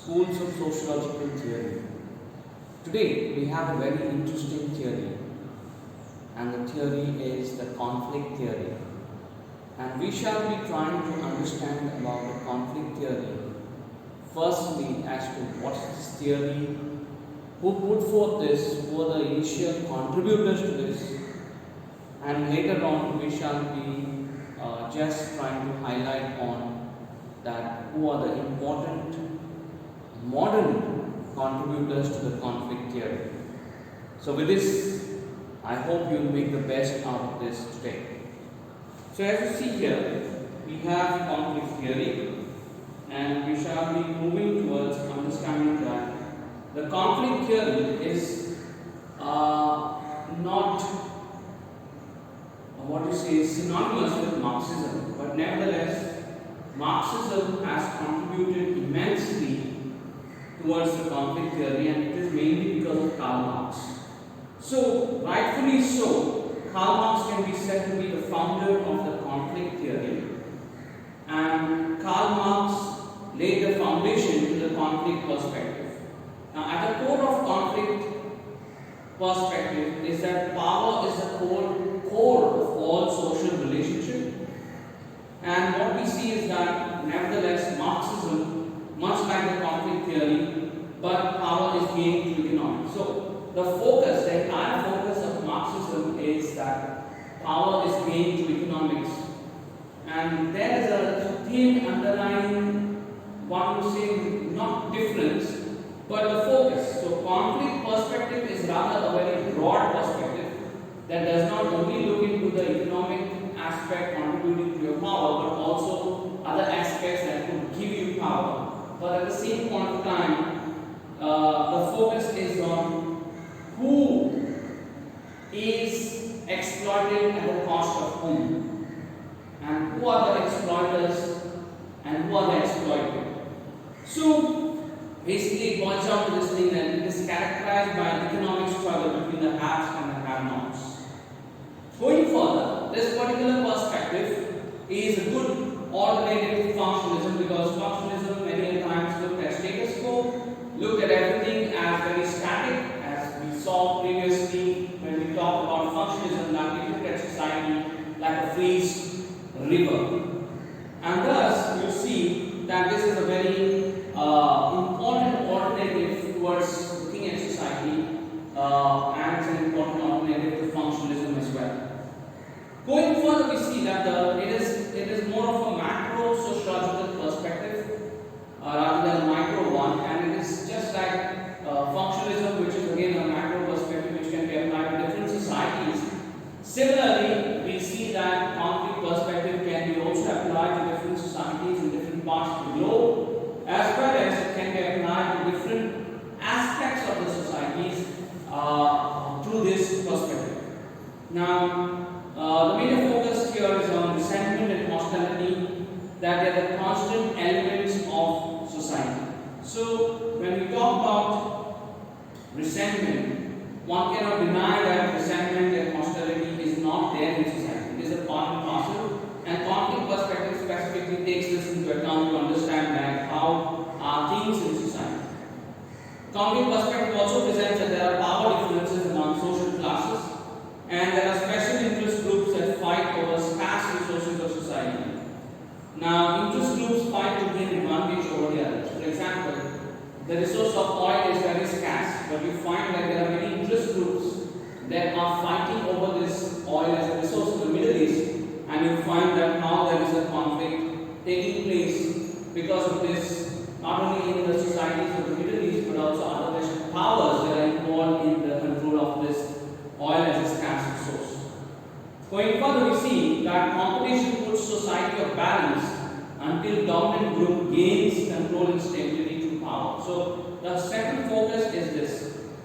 Schools of Sociological Theory. Today we have a very interesting theory, and the theory is the conflict theory. And we shall be trying to understand about the conflict theory. Firstly, as to what is this theory, who put forth this, who are the initial contributors to this, and later on we shall be just trying to highlight on that who are the important modern contributors to the conflict theory. So with this, I hope you will make the best out of this today. So as you see here, we have conflict theory, and we shall be moving towards understanding that the conflict theory is not synonymous with Marxism, but nevertheless Marxism has contributed immensely towards the conflict theory, and it is mainly because of Karl Marx. So rightfully so, Karl Marx can be said to be the founder of the conflict theory, and Karl Marx laid the foundation to the conflict perspective. Now, at the core of conflict perspective is that power is the core of all social relationship, and what we see is that nevertheless Marxism, much like the conflict theory, but power is gained through economics. So the entire focus of Marxism is that power is gained through economics, and there is a thin underlying, one would say, not difference, but the focus. So conflict perspective is rather a very broad perspective that does not only look into the economic aspect contributing to your power, but also other aspects that could give you power. But at the same point of time, the focus is on who is exploited at the cost of whom, and who are the exploiters and who are the exploited. So basically it boils down to this thing that it is characterized by an economic struggle between the haves and the have-nots. Going further, this particular perspective is a good alternative to functionalism, because functionalism many times looked at status quo, looked at everything as very static, as we saw previously when we talked about functionalism, that we looked at society like a freeze river. And thus you see that this is a very important alternative towards looking at society, and it's an important alternative to functionalism as well. Going further, we see that it is more of a macro sociological perspective rather than a micro one, and it is just like functionalism, which is again a macro perspective which can be applied to different societies. Similarly, we see that conflict perspective can be also applied to different societies in different parts of the globe, as well as it can be applied to different aspects of the societies through this perspective. Now, the major focus here is on resentment and hostility, that they are the constant elements of society. So, when we talk about resentment, one cannot deny that resentment and hostility is not there in society. It is a part and parcel, and conflict perspective specifically takes this into account to understand that how are things in society. Conflict perspective also presents that there are power differences among social classes, and there are special interest groups that fight over scarce resources of society. Now, interest groups fight to gain advantage over the others. For example, the resource of oil is very scarce, but you find that there are many interest groups that are fighting over this oil as a resource in the Middle East, and you find that now there is a conflict taking place because of this, not only in the societies of the Middle East, but also other Western powers that are involved in the control of this oil as a scarce resource. Going further, we see that competition puts society of balance until dominant group gains control and stability through power. So the second focus is this.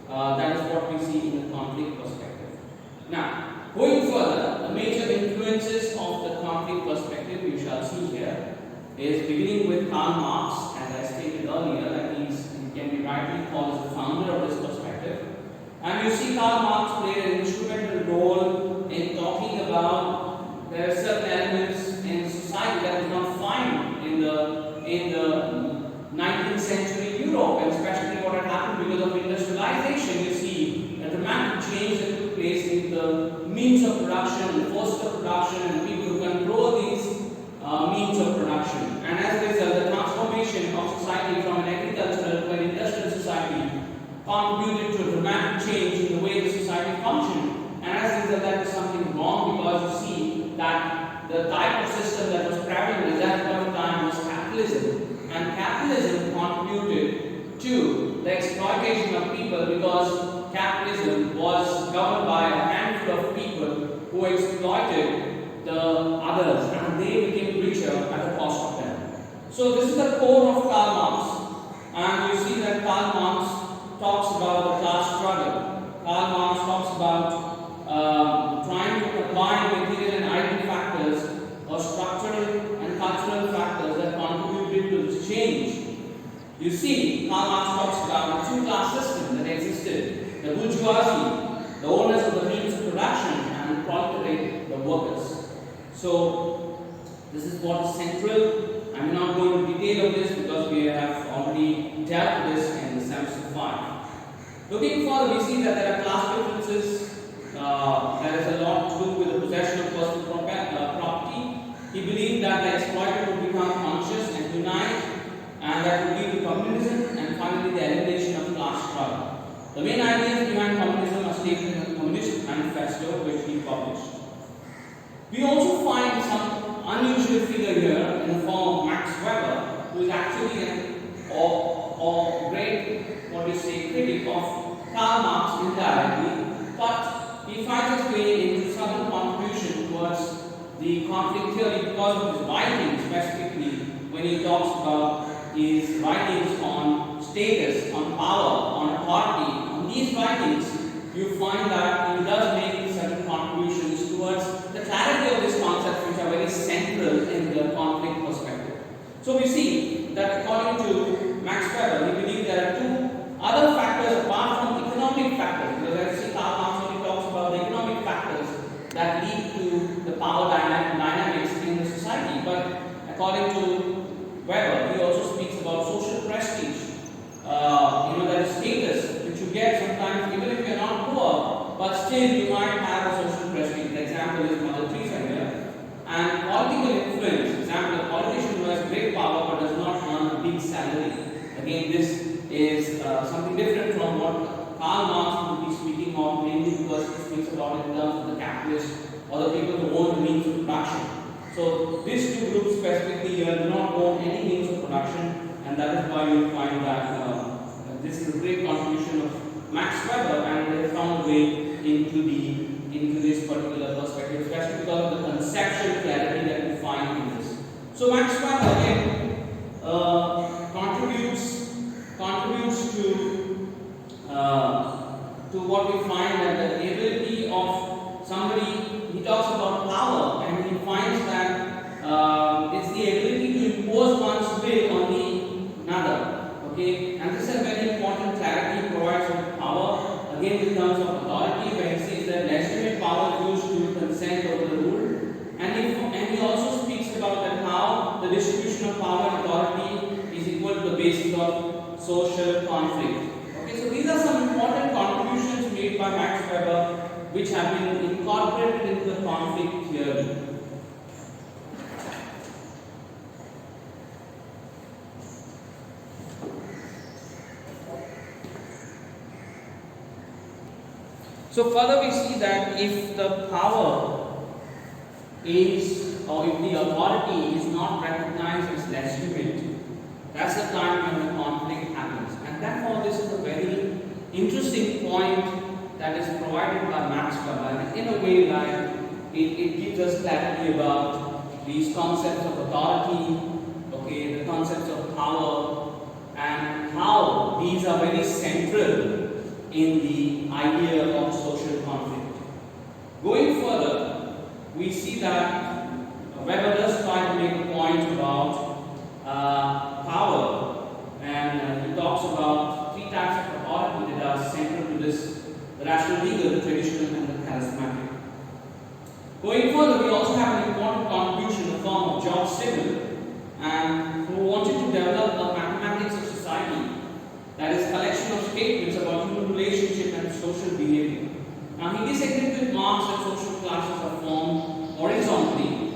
That is what we see in the conflict perspective. Now, going further, the major influences of the conflict perspective we shall see here is beginning with Karl Marx, as I stated earlier, that he can be rightly called as the founder of this perspective. And you see Karl Marx played an instrumental role in talking about there are certain elements in society that was not found in the 19th century Europe. the means of production, the forces of production, and people who control these means of production. And as a result, the transformation of society from an agricultural to an industrial society contributed to a dramatic change in the way the society functioned. And as a result, that is something wrong, because you see that the type of system that was prevalent at that point of time was capitalism. And capitalism contributed to the exploitation of people, because capitalism was governed by a handful of people who exploited the others, and they became richer at the cost of them. So this is the core of Karl Marx, and you see that Karl Marx talks about the class struggle. Karl Marx talks about trying to combine material and ideal factors or structural and cultural factors that contributed to this change. You see, Karl Marx talks about the two-class system that existed: the bourgeoisie, the owners of the means of production, and the proletariat, the workers. So, this is what is central. I am not going into detail of this because we have already dealt with this in the semester 5. Looking forward, we see that there are class differences. There is a lot to do with the possession of personal property. He believed that the exploiter would become conscious and unite, and that would lead to communism, and finally the elimination of class struggle. The main ideas behind communism are stated in the Communist Manifesto, which he published. We also find some unusual figure here in the form of Max Weber, who is actually a great, critic of Karl Marx indirectly, but he finds his way into some contribution towards the conflict theory because of his writings, specifically when he talks about his writings on status, on power, on authority. On these writings, you find that he does make certain contributions towards the clarity of these concepts, which are very central in the conflict perspective. So we see that according to Max Weber, he believes there are two other factors apart from economic factors, because as you see, Karl Marx only talks about the economic factors that lead to the power dynamics in the society. But according to Weber, he also speaks about social prestige, that is status, which you get sometimes even if you are not poor, but still you might have a social prestige. The example is Mother Teresa here. And political influence, example, a politician who has great power but does not earn a big salary. Again, this is something different from what Karl Marx would be speaking of, mainly because he speaks about in terms of the capitalists or the people who own the means of production. So these two groups specifically here do not own any means of production, and that is why you find that this is a great contribution of Max Weber, and they found a way into this particular perspective, especially because of the conceptual clarity that we find in this. So Max Weber again contributes to what we find, that the ability of somebody, he talks about power, and he finds that it's the ability to impose one's will on the another. Okay, and this is a very important clarity he provides of power, again in terms of authority, where he says that legitimate power is used to consent over the rule, and he also speaks about that how the distribution of power and authority is equal to the basis of social conflict. Okay, so these are some important contributions made by Max Weber, which have been incorporated into the conflict theory. So further we see that if the power is, or if the authority is not recognized as legitimate, that's the time when the conflict happens. And therefore this is a very interesting point that is provided by Max Weber. And in a way, like it gives us clarity about these concepts of authority, okay, the concepts of power, and how these are very central in the idea of social conflict. Going further, we see that Weber does try to make a point about power, and he talks about three types of authority that are central to this: the rational legal, the traditional, and the charismatic. Going further, we also have an important contribution in the form of George Simmel, and who wanted to develop a mathematics of society, that is, collection of statements about human relationship and social behavior. Now he disagreed with Marx that social classes are formed horizontally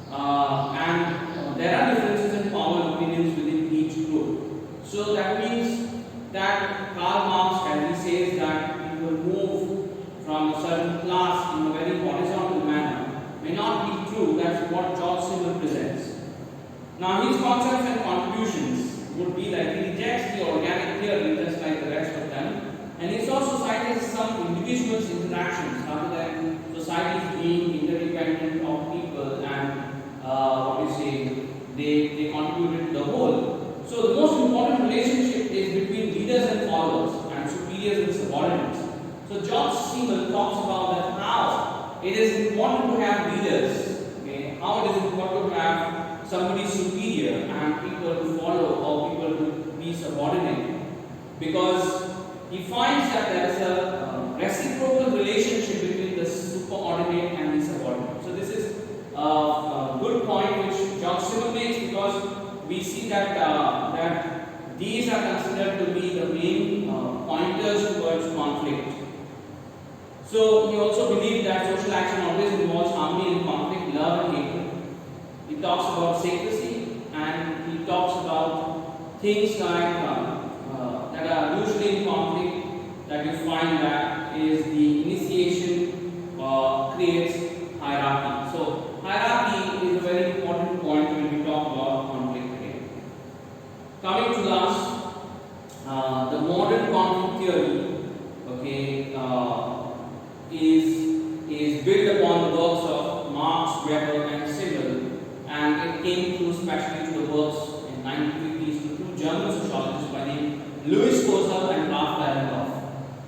and there are differences in power opinions within each group. So that means that Karl Marx, as he says, that people move from a certain class in a very horizontal manner may not be true. That's what George Simmel presents. Now his concepts and contributions would be that he rejects the organic theory just like the rest of them, and he also cites some individuals' interactions rather than societies being interdependent of people and they contributed to the whole. So the most important relationship is between leaders and followers and superiors and subordinates. So George Simmel talks about that how it is important to have leaders, okay, how it is important to have somebody superior and people to follow or people to be subordinate, because he finds that there is a reciprocal relationship between the superordinate and the subordinate. So this is a good point which George Simmel makes, because we see that that these are considered to be the main pointers towards conflict. So he also believed that social action always involves harmony and conflict, love and hatred. He talks about secrecy and he talks about things like that are usually in conflict, that you find that is the initiation creates hierarchy. So hierarchy is a very important point when we talk about conflict again. Coming to last, the modern conflict theory, okay, is built upon the works of Marx, Weber and Simmel, and it came through especially to the works in 1950s to two German sociologists by name Louis Kozel and Ralph Dahrendorf.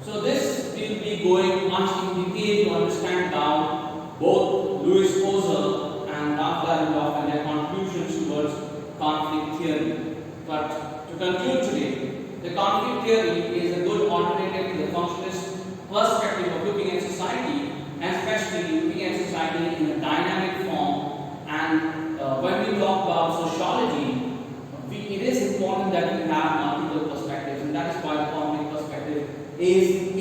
So this will be going much in detail to understand now both Louis Kozel and Ralph Dahrendorf and their contributions towards conflict theory. But to conclude today, the conflict theory is a good alternative to the functionalist perspective of looking at society, and especially looking at society in a dynamic form. And when we talk about sociology, it is important that we have multiple perspectives, and that is why the conflict perspective is